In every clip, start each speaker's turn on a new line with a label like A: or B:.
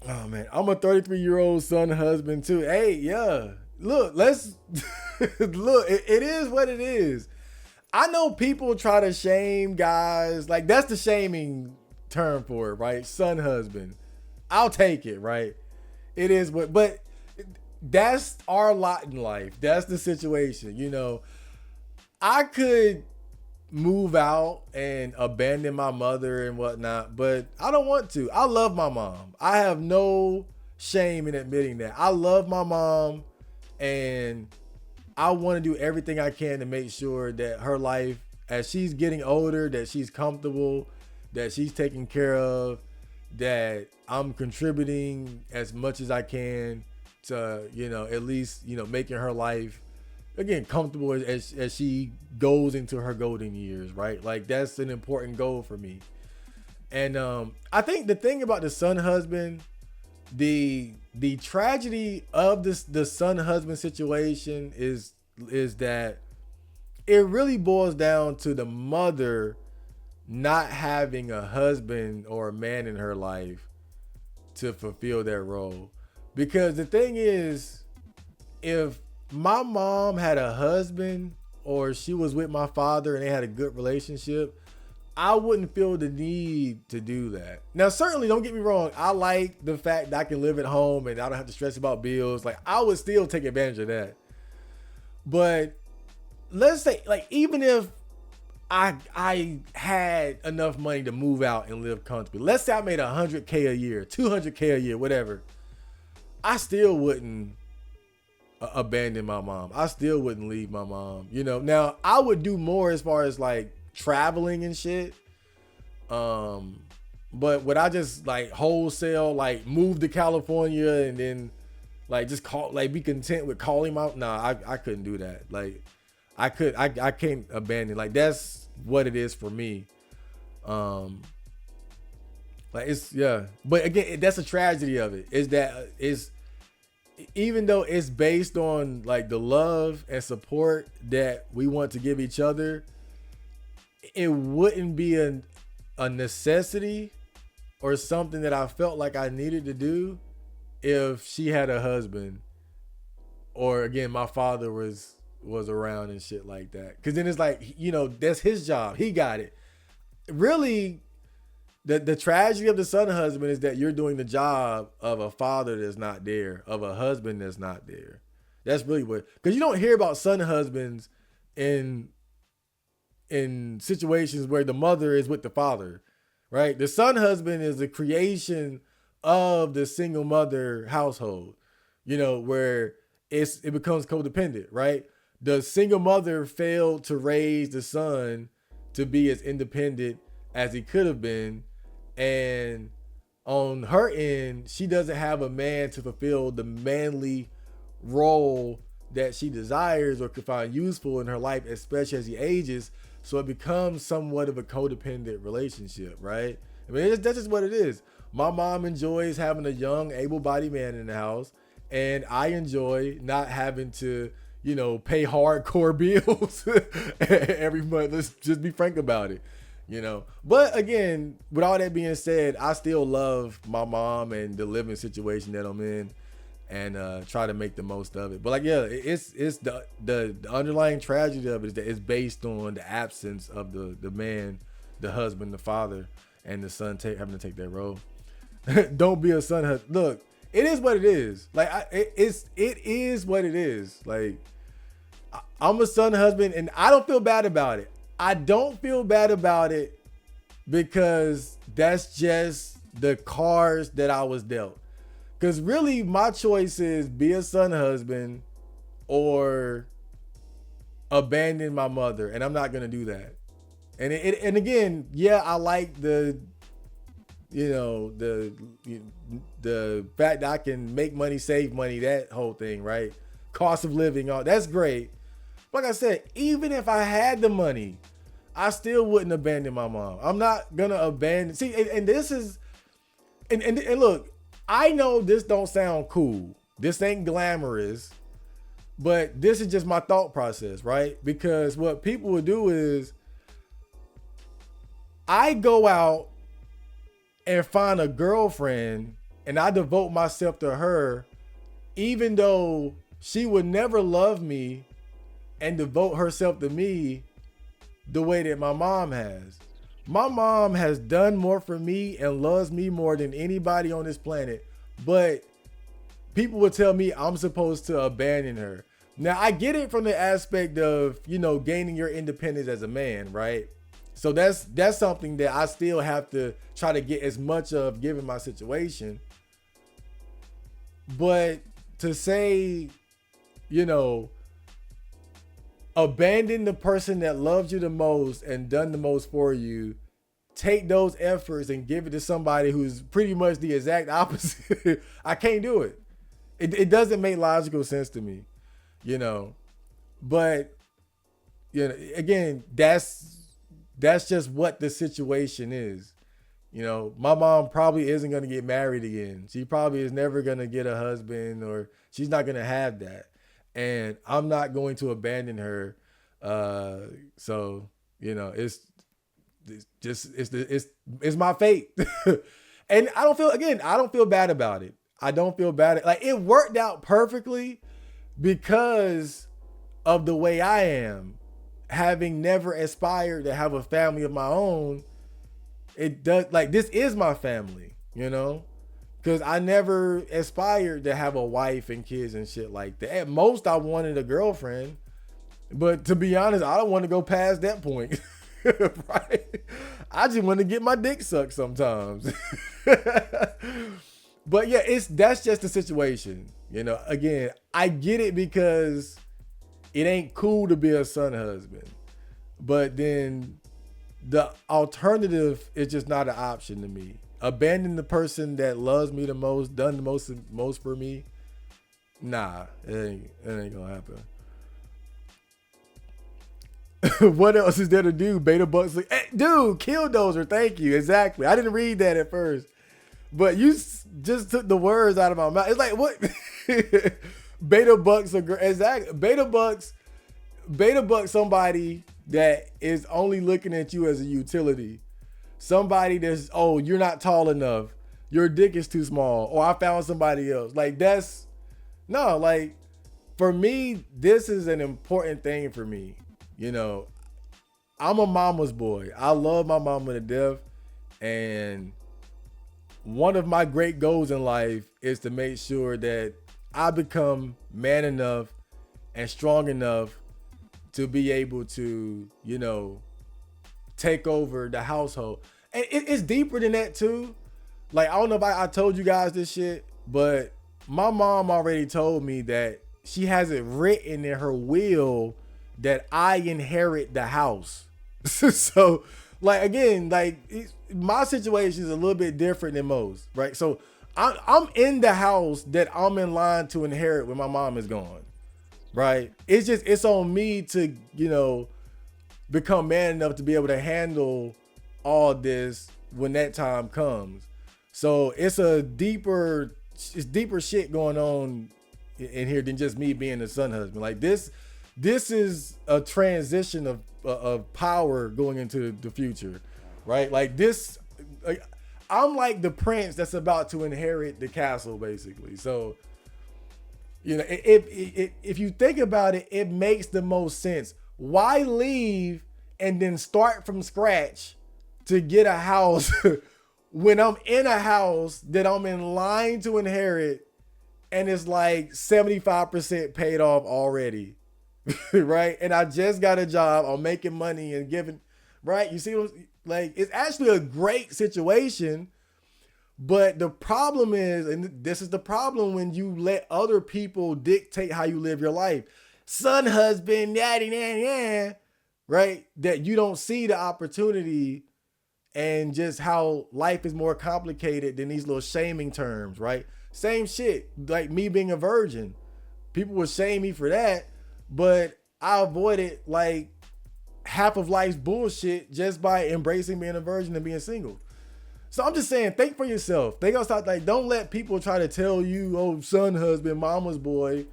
A: Oh man, I'm a 33-year-old son husband too. Hey, yeah. Look, let's look. It is what it is. I know people try to shame guys. Like that's the shaming term for it, right? Son husband. I'll take it, right? It is what, but that's our lot in life. That's the situation. I could move out and abandon my mother and whatnot, but I don't want to. I love my mom. I have no shame in admitting that. I love my mom and I want to do everything I can to make sure that her life, as she's getting older, that she's comfortable, that she's taken care of, that I'm contributing as much as I can to, at least, making her life again comfortable as she goes into her golden years, right? Like that's an important goal for me. And I think the thing about the son husband, the tragedy of the son husband situation is that it really boils down to the mother not having a husband or a man in her life to fulfill that role. Because the thing is, if my mom had a husband or she was with my father and they had a good relationship, I wouldn't feel the need to do that. Now, certainly don't get me wrong. I like the fact that I can live at home and I don't have to stress about bills. Like I would still take advantage of that. But let's say like, even if I had enough money to move out and live comfortably, let's say I made 100K a year, 200K a year, whatever, I still wouldn't abandon my mom. I still wouldn't leave my mom. Now I would do more as far as like traveling and shit. But would I just like wholesale like move to California and then like just call like be content with calling my nah, I couldn't do that. Like I can't abandon. Like that's what it is for me. Like it's yeah. But again, that's a tragedy of it. Is that is even though it's based on like the love and support that we want to give each other, it wouldn't be a necessity or something that I felt like I needed to do if she had a husband or again my father was around and shit like that. Cause then it's like, that's his job. He got it. Really, the tragedy of the son husband is that you're doing the job of a father that's not there, of a husband that's not there. That's really what, because you don't hear about son husbands in situations where the mother is with the father, right? The son husband is a creation of the single mother household, where it becomes codependent, right? The single mother failed to raise the son to be as independent as he could have been. And on her end, she doesn't have a man to fulfill the manly role that she desires or could find useful in her life, especially as he ages. So it becomes somewhat of a codependent relationship, right? I mean, that's just what it is. My mom enjoys having a young, able-bodied man in the house, and I enjoy not having to, pay hardcore bills every month. Let's just be frank about it. But again, with all that being said, I still love my mom and the living situation that I'm in and try to make the most of it. But like, yeah, it's the underlying tragedy of it is that it's based on the absence of the man, the husband, the father, and the son having to take that role. Don't be a son husband. Look, it is what it is. Like it is what it is. Like I'm a son husband and I don't feel bad about it. I don't feel bad about it because that's just the cards that I was dealt. Because really, my choice is be a son husband or abandon my mother. And I'm not going to do that. And again, yeah, I like the fact that I can make money, save money, that whole thing, right? Cost of living, all that's great. Like I said, even if I had the money, I still wouldn't abandon my mom. I'm not gonna abandon. See, and this is, and look, I know this don't sound cool. This ain't glamorous, but this is just my thought process, right? Because what people would do is, I go out and find a girlfriend and I devote myself to her, even though she would never love me and devote herself to me the way that my mom has. My mom has done more for me and loves me more than anybody on this planet, but people would tell me I'm supposed to abandon her. Now, I get it from the aspect of, gaining your independence as a man, right? So that's something that I still have to try to get as much of given my situation. But to say, abandon the person that loves you the most and done the most for you, take those efforts and give it to somebody who's pretty much the exact opposite. I can't do it. It doesn't make logical sense to me, but again, that's just what the situation is. My mom probably isn't going to get married again. She probably is never going to get a husband, or she's not going to have that. And I'm not going to abandon her. So, it's my fate. And I don't feel bad about it. I don't feel bad. Like, it worked out perfectly because of the way I am. Having never aspired to have a family of my own, it does, like, this is my family, because I never aspired to have a wife and kids and shit like that. At most, I wanted a girlfriend, but to be honest, I don't want to go past that point. Right? I just want to get my dick sucked sometimes. But yeah, that's just the situation. Again, I get it because it ain't cool to be a son husband, but then the alternative is just not an option to me. Abandon the person that loves me the most, done the most for me. Nah, it ain't gonna happen. What else is there to do? Beta Bucks like, hey, dude, Killdozer, thank you. Exactly. I didn't read that at first, but you just took the words out of my mouth. It's like, what? Beta Bucks are great. Exactly. Beta Bucks, somebody that is only looking at you as a utility. Somebody that's, oh, you're not tall enough. Your dick is too small. Or I found somebody else. Like, for me, this is an important thing for me. I'm a mama's boy. I love my mama to death. And one of my great goals in life is to make sure that I become man enough and strong enough to be able to, take over the household. And it's deeper than that too. Like, I don't know if I told you guys this shit, but my mom already told me that she has it written in her will that I inherit the house. So, like, again, like, my situation is a little bit different than most, right? So I'm in the house that I'm in line to inherit when my mom is gone, right? It's on me to, become man enough to be able to handle all this when that time comes. So it's deeper shit going on in here than just me being a son husband. Like, this is a transition of power going into the future, right? Like, this, I'm like the prince that's about to inherit the castle, basically. So, if you think about it, it makes the most sense. Why leave and then start from scratch to get a house when I'm in a house that I'm in line to inherit and it's like 75% paid off already, right? And I just got a job, I'm making money and giving, right? You see, like, it's actually a great situation. But the problem is, and this is the problem when you let other people dictate how you live your life. Son, husband, daddy, right? That you don't see the opportunity and just how life is more complicated than these little shaming terms, right? Same shit, like me being a virgin. People would shame me for that, but I avoided like half of life's bullshit just by embracing being a virgin and being single. So I'm just saying, think for yourself. Think outside, like, don't let people try to tell you, oh, son, husband, mama's boy,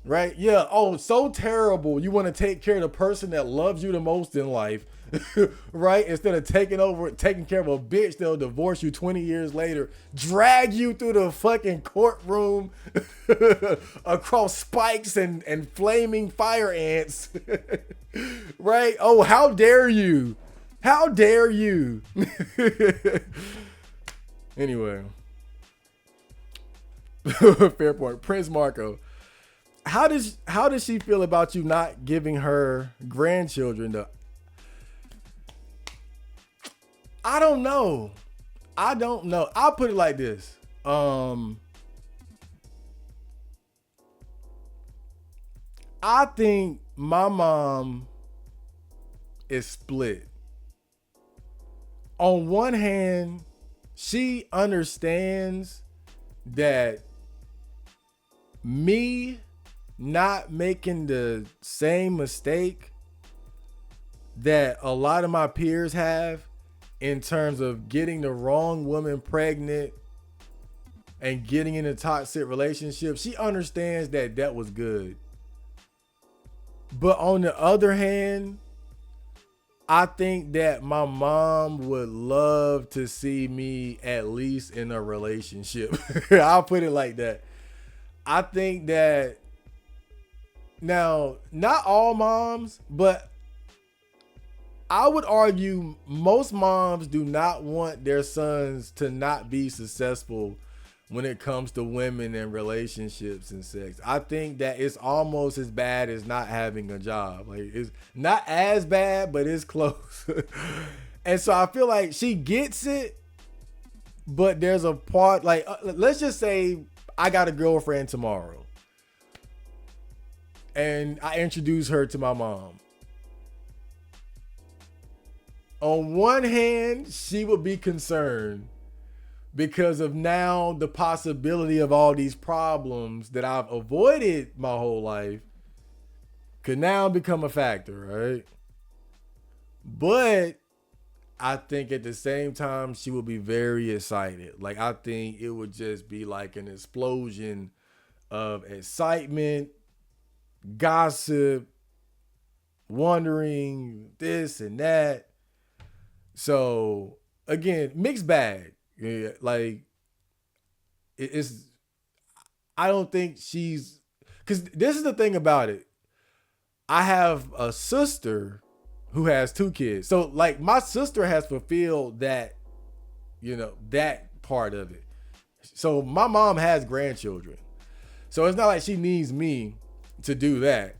A: right? Yeah, oh, so terrible. You want to take care of the person that loves you the most in life, right? Instead of taking care of a bitch, they'll divorce you 20 years later, drag you through the fucking courtroom across spikes and flaming fire ants, right? Oh, how dare you? How dare you? Anyway, fair point. Prince Marco. How does she feel about you not giving her grandchildren the? I don't know. I'll put it like this. I think my mom is split. On one hand, she understands that me not making the same mistake that a lot of my peers have in terms of getting the wrong woman pregnant and getting in a toxic relationship. She understands that that was good. But on the other hand, I think that my mom would love to see me at least in a relationship. I'll put it like that. I think that now, not all moms, but I would argue most moms do not want their sons to not be successful when it comes to women and relationships and sex. I think that it's almost as bad as not having a job. Like, it's not as bad, but it's close. And so I feel like she gets it, but there's a part, like, let's just say I got a girlfriend tomorrow and I introduce her to my mom. On one hand, she would be concerned because of now the possibility of all these problems that I've avoided my whole life could now become a factor, right? But I think at the same time, she would be very excited. Like, I think it would just be like an explosion of excitement, gossip, wondering this and that. So again, mixed bag. Yeah, like it's. I don't think she's, because this is the thing about it. I have a sister who has 2 kids, so like my sister has fulfilled that, that part of it. So my mom has grandchildren, so it's not like she needs me to do that.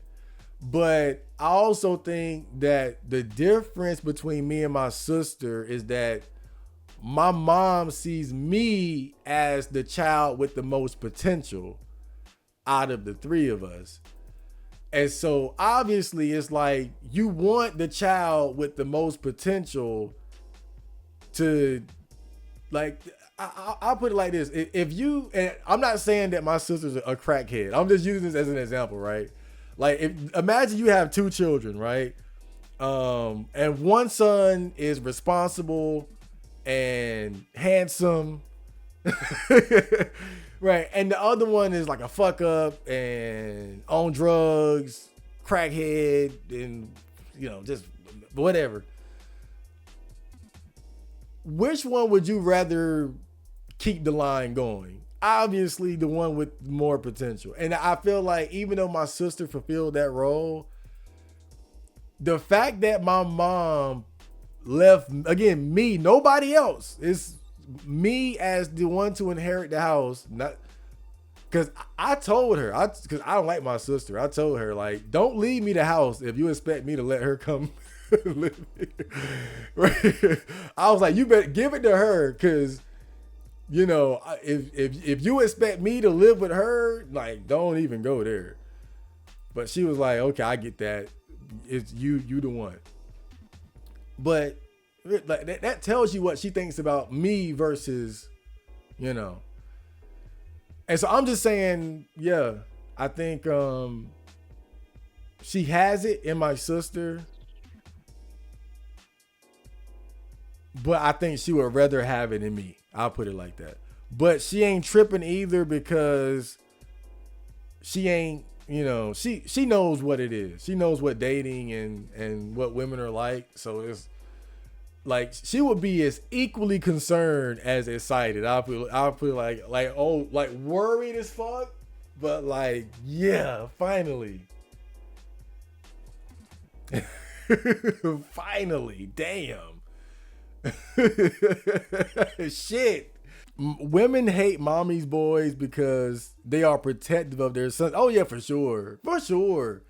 A: But I also think that the difference between me and my sister is that my mom sees me as the child with the most potential out of the 3 of us. And so obviously it's like you want the child with the most potential to, like, I'll put it like this. If you, and I'm not saying that my sister's a crackhead. I'm just using this as an example, right? Like, imagine you have 2 children, right? And one son is responsible and handsome, right? And the other one is like a fuck up and on drugs, crackhead, and just whatever. Which one would you rather keep the line going? Obviously the one with more potential. And I feel like even though my sister fulfilled that role, the fact that my mom left, again, me, nobody else, it's me as the one to inherit the house. Not because I told her, because I don't like my sister. I told her, like, don't leave me the house if you expect me to let her come live here. Right? I was like, you better give it to her, because if you expect me to live with her, like, don't even go there. But she was like, okay, I get that. It's you the one. But like that tells you what she thinks about me versus, And so I'm just saying, yeah, I think she has it in my sister, but I think she would rather have it in me. I'll put it like that. But she ain't tripping either, because she ain't she knows what it is. She knows what dating and what women are like. So it's like she would be as equally concerned as excited. I feel like worried as fuck, but like, yeah, finally. Finally, damn. Shit. Women hate mommy's boys because they are protective of their sons. Oh yeah, for sure. For sure.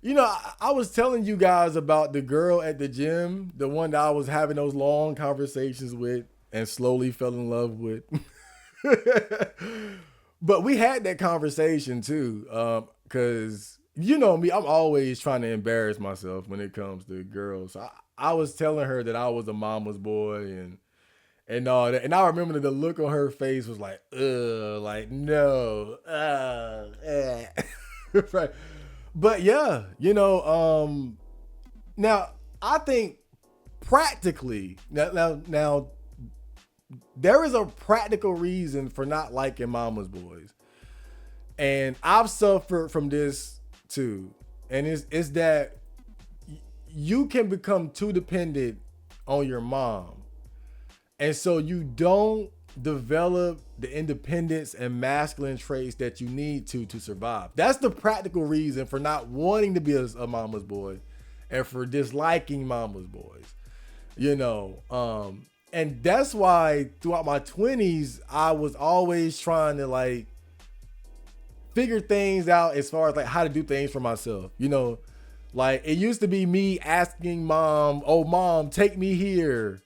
A: I was telling you guys about the girl at the gym, the one that I was having those long conversations with and slowly fell in love with. But we had that conversation too, because you know me, I'm always trying to embarrass myself when it comes to girls. I was telling her that I was a mama's boy and all that. And I remember the look on her face was like, ugh, like, no, right. But yeah, now I think practically now there is a practical reason for not liking mama's boys. And I've suffered from this too. And it's that you can become too dependent on your mom. And so you don't develop the independence and masculine traits that you need to survive. That's the practical reason for not wanting to be a mama's boy and for disliking mama's boys. And that's why throughout my 20s, I was always trying to like figure things out as far as like how to do things for myself. Like it used to be me asking mom, "Oh mom, take me here.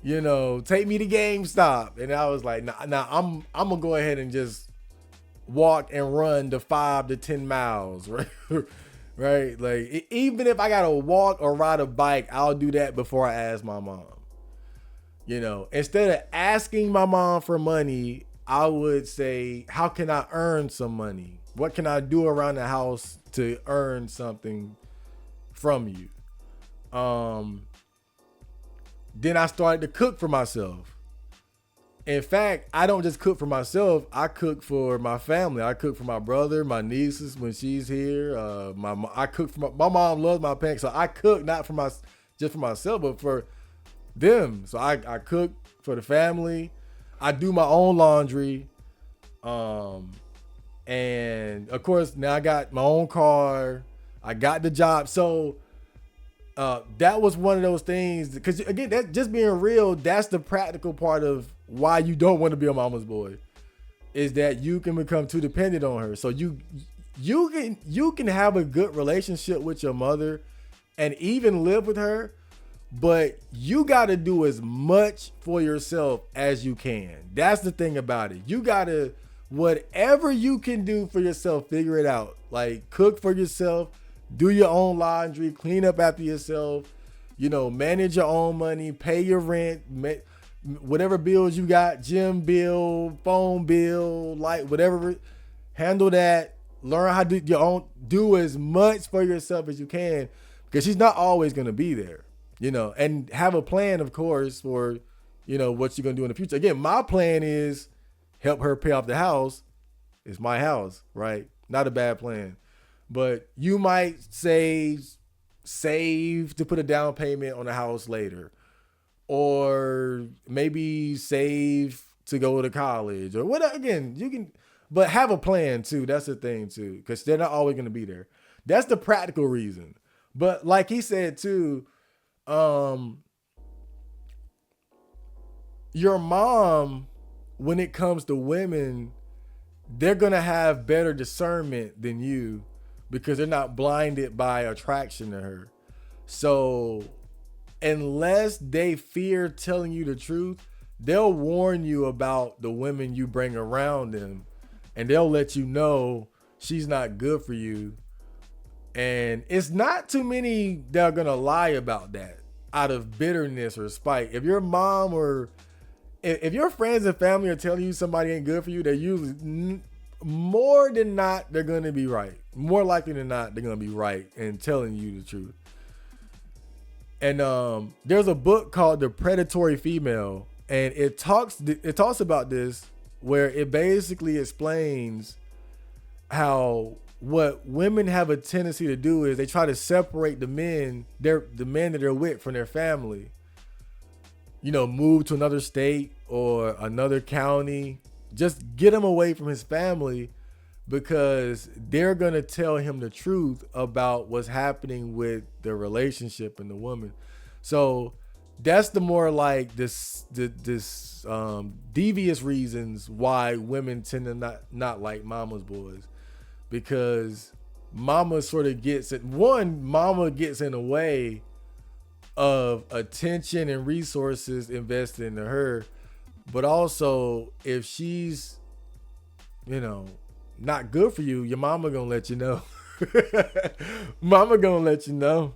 A: Take me to GameStop." And I was like, nah, I'm gonna go ahead and just walk and run the 5 to 10 miles, right? Right? Like even if I gotta walk or ride a bike, I'll do that before I ask my mom. Instead of asking my mom for money, I would say, how can I earn some money? What can I do around the house to earn something from you? Then I started to cook for myself. In fact, I don't just cook for myself. I cook for my family. I cook for my brother, my nieces when she's here. I cook for my mom loves my parents, so I cook not for just for myself, but for them. So I cook for the family. I do my own laundry. And of course now I got my own car. I got the job. So that was one of those things, because again, that just being real, that's the practical part of why you don't want to be a mama's boy, is that you can become too dependent on her. So you can have a good relationship with your mother and even live with her, but you got to do as much for yourself as you can. That's the thing about it. You got to, whatever you can do for yourself, figure it out. Like cook for yourself, do your own laundry, clean up after yourself, manage your own money, pay your rent, whatever bills you got, gym bill, phone bill, like whatever, handle that. Learn how to do your own, do as much for yourself as you can, because she's not always going to be there, and have a plan, of course, for, what you're going to do in the future. Again, my plan is help her pay off the house. It's my house, right? Not a bad plan. But you might save to put a down payment on a house later, or maybe save to go to college or whatever. Again, you can, but have a plan too. That's the thing too, because they're not always going to be there. That's the practical reason. But like he said too, your mom, when it comes to women, they're going to have better discernment than you, because they're not blinded by attraction to her. So unless they fear telling you the truth, they'll warn you about the women you bring around them, and they'll let you know she's not good for you. And it's not too many that are going to lie about that out of bitterness or spite. If your mom or if your friends and family are telling you somebody ain't good for you, they're usually, more than not, they're going to be right. More likely than not, they're going to be right in telling you the truth. And there's a book called The Predatory Female, and it talks about this, where it basically explains how what women have a tendency to do is they try to separate the men that they're with from their family. You know, move to another state or another county. Just get him away from his family because they're gonna tell him the truth about what's happening with the relationship and the woman. So that's the more like this devious reasons why women tend to not like mama's boys, because mama sort of gets it. One, mama gets in the way of attention and resources invested into her, but also if she's, you know, not good for you, your mama gonna let you know. Mama gonna let you know.